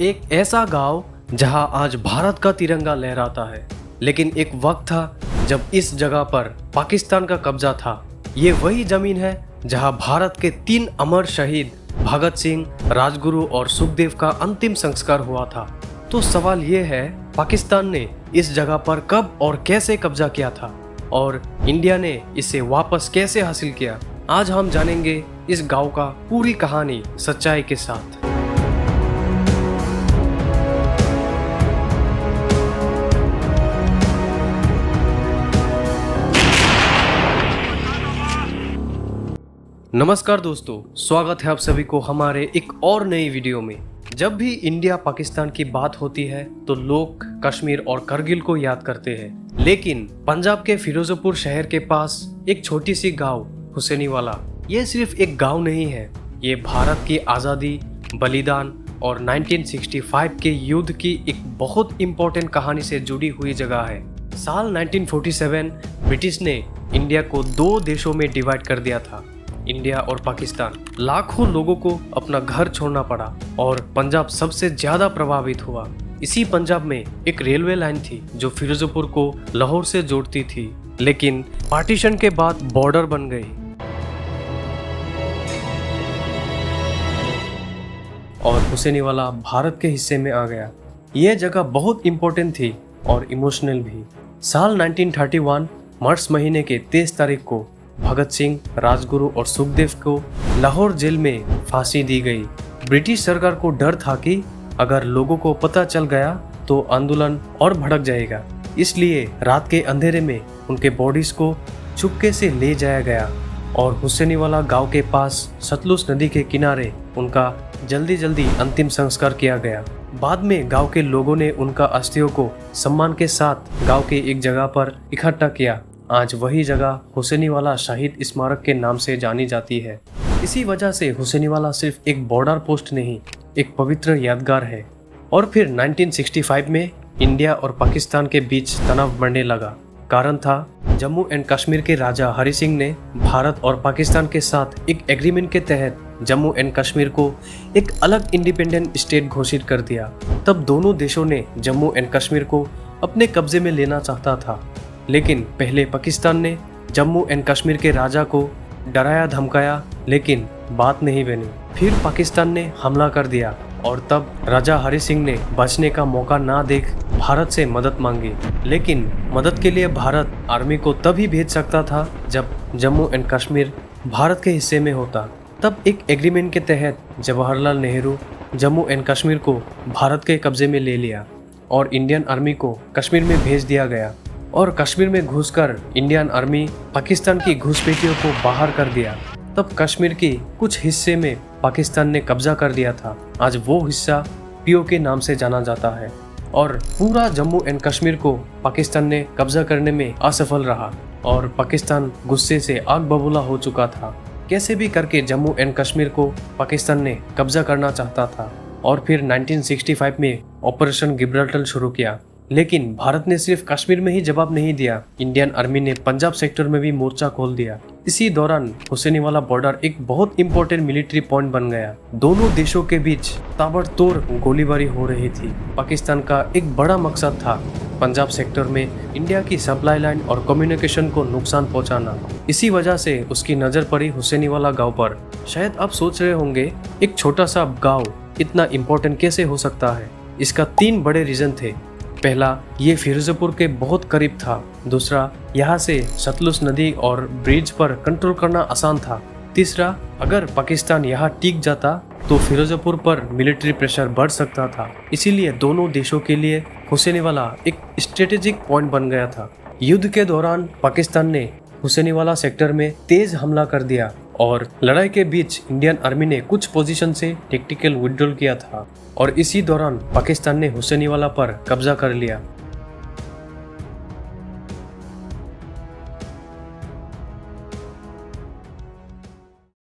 एक ऐसा गांव जहां आज भारत का तिरंगा लहराता है, लेकिन एक वक्त था जब इस जगह पर पाकिस्तान का कब्जा था। ये वही जमीन है जहां भारत के 3 अमर शहीद भगत सिंह, राजगुरु और सुखदेव का अंतिम संस्कार हुआ था। तो सवाल ये है, पाकिस्तान ने इस जगह पर कब और कैसे कब्जा किया था और इंडिया ने इसे वापस कैसे हासिल किया। आज हम जानेंगे इस गांव का पूरी कहानी सच्चाई के साथ। नमस्कार दोस्तों, स्वागत है आप सभी को हमारे एक और नई वीडियो में। जब भी इंडिया पाकिस्तान की बात होती है तो लोग कश्मीर और करगिल को याद करते हैं, लेकिन पंजाब के फिरोजपुर शहर के पास एक छोटी सी गांव हुसैनीवाला, ये सिर्फ एक गांव नहीं है, ये भारत की आज़ादी, बलिदान और 1965 के युद्ध की एक बहुत इम्पोर्टेंट कहानी से जुड़ी हुई जगह है। साल 1947 ब्रिटिश ने इंडिया को 2 देशों में डिवाइड कर दिया था, इंडिया और पाकिस्तान। लाखों लोगों को अपना घर छोड़ना पड़ा और पंजाब सबसे ज्यादा प्रभावित हुआ। इसी पंजाब में एक रेलवे लाइन थी जो फिरोजपुर को लाहौर से जोड़ती थी, लेकिन पार्टीशन के बाद बॉर्डर बन गई और हुसैनीवाला भारत के हिस्से में आ गया। यह जगह बहुत इंपॉर्टेंट थी और इमोशनल भी। साल 1931 मार्च महीने के 23 तारीख को भगत सिंह, राजगुरु और सुखदेव को लाहौर जेल में फांसी दी गई। ब्रिटिश सरकार को डर था कि अगर लोगों को पता चल गया तो आंदोलन और भड़क जाएगा, इसलिए रात के अंधेरे में उनके बॉडीज को चुपके से ले जाया गया और हुसैनीवाला गांव के पास सतलुज नदी के किनारे उनका जल्दी अंतिम संस्कार किया गया। बाद में गांव के लोगों ने उनका अस्थियों को सम्मान के साथ गांव के एक जगह पर इकट्ठा किया। आज वही जगह हुसैनीवाला शहीद स्मारक के नाम से जानी जाती है। इसी वजह से हुसैनीवाला सिर्फ एक बॉर्डर पोस्ट नहीं, एक पवित्र यादगार है। और फिर 1965 में इंडिया और पाकिस्तान के बीच तनाव बढ़ने लगा। कारण था जम्मू एंड कश्मीर के राजा हरि सिंह ने भारत और पाकिस्तान के साथ एक एग्रीमेंट के तहत जम्मू एंड कश्मीर को एक अलग इंडिपेंडेंट स्टेट घोषित कर दिया। तब दोनों देशों ने जम्मू एंड कश्मीर को अपने कब्जे में लेना चाहता था, लेकिन पहले पाकिस्तान ने जम्मू एंड कश्मीर के राजा को डराया धमकाया, लेकिन बात नहीं बनी। फिर पाकिस्तान ने हमला कर दिया और तब राजा हरि सिंह ने बचने का मौका ना देख भारत से मदद मांगी। लेकिन मदद के लिए भारत आर्मी को तभी भेज सकता था जब जम्मू एंड कश्मीर भारत के हिस्से में होता। तब एक एग्रीमेंट के तहत जवाहरलाल नेहरू जम्मू एंड कश्मीर को भारत के कब्जे में ले लिया और इंडियन आर्मी को कश्मीर में भेज दिया गया। और कश्मीर में घुसकर इंडियन आर्मी पाकिस्तान की घुसपैठियों को बाहर कर दिया। तब कश्मीर के कुछ हिस्से में पाकिस्तान ने कब्जा कर दिया था। आज वो हिस्सा पीओके के नाम से जाना जाता है और पूरा जम्मू एंड कश्मीर को पाकिस्तान ने कब्जा करने में असफल रहा और पाकिस्तान गुस्से से आग बबूला हो चुका था। कैसे भी करके जम्मू एंड कश्मीर को पाकिस्तान ने कब्जा करना चाहता था और फिर 1965 में ऑपरेशन गिब्राल्टर शुरू किया। लेकिन भारत ने सिर्फ कश्मीर में ही जवाब नहीं दिया, इंडियन आर्मी ने पंजाब सेक्टर में भी मोर्चा खोल दिया। इसी दौरान हुसैनीवाला बॉर्डर एक बहुत इंपॉर्टेंट मिलिट्री पॉइंट बन गया। दोनों देशों के बीच ताबड़तोड़ गोलीबारी हो रही थी। पाकिस्तान का एक बड़ा मकसद था पंजाब सेक्टर में इंडिया की सप्लाई लाइन और कम्युनिकेशन को नुकसान पहुंचाना। इसी वजह से उसकी नजर पड़ी हुसैनीवाला गांव पर। शायद आप सोच रहे होंगे, एक छोटा सा गांव इतना इम्पोर्टेंट कैसे हो सकता है? इसका 3 बड़े रीजन थे। पहला, ये फिरोजपुर के बहुत करीब था। दूसरा, यहाँ से सतलुज नदी और ब्रिज पर कंट्रोल करना आसान था। तीसरा, अगर पाकिस्तान यहाँ टिक जाता तो फिरोजपुर पर मिलिट्री प्रेशर बढ़ सकता था। इसीलिए दोनों देशों के लिए हुसैनीवाला एक स्ट्रेटेजिक पॉइंट बन गया था। युद्ध के दौरान पाकिस्तान ने हुसैनीवाला सेक्टर में तेज हमला कर दिया और लड़ाई के बीच इंडियन आर्मी ने कुछ पोजीशन से टेक्टिकल विड्रॉल किया था और इसी दौरान पाकिस्तान ने हुसैनीवाला पर कब्जा कर लिया।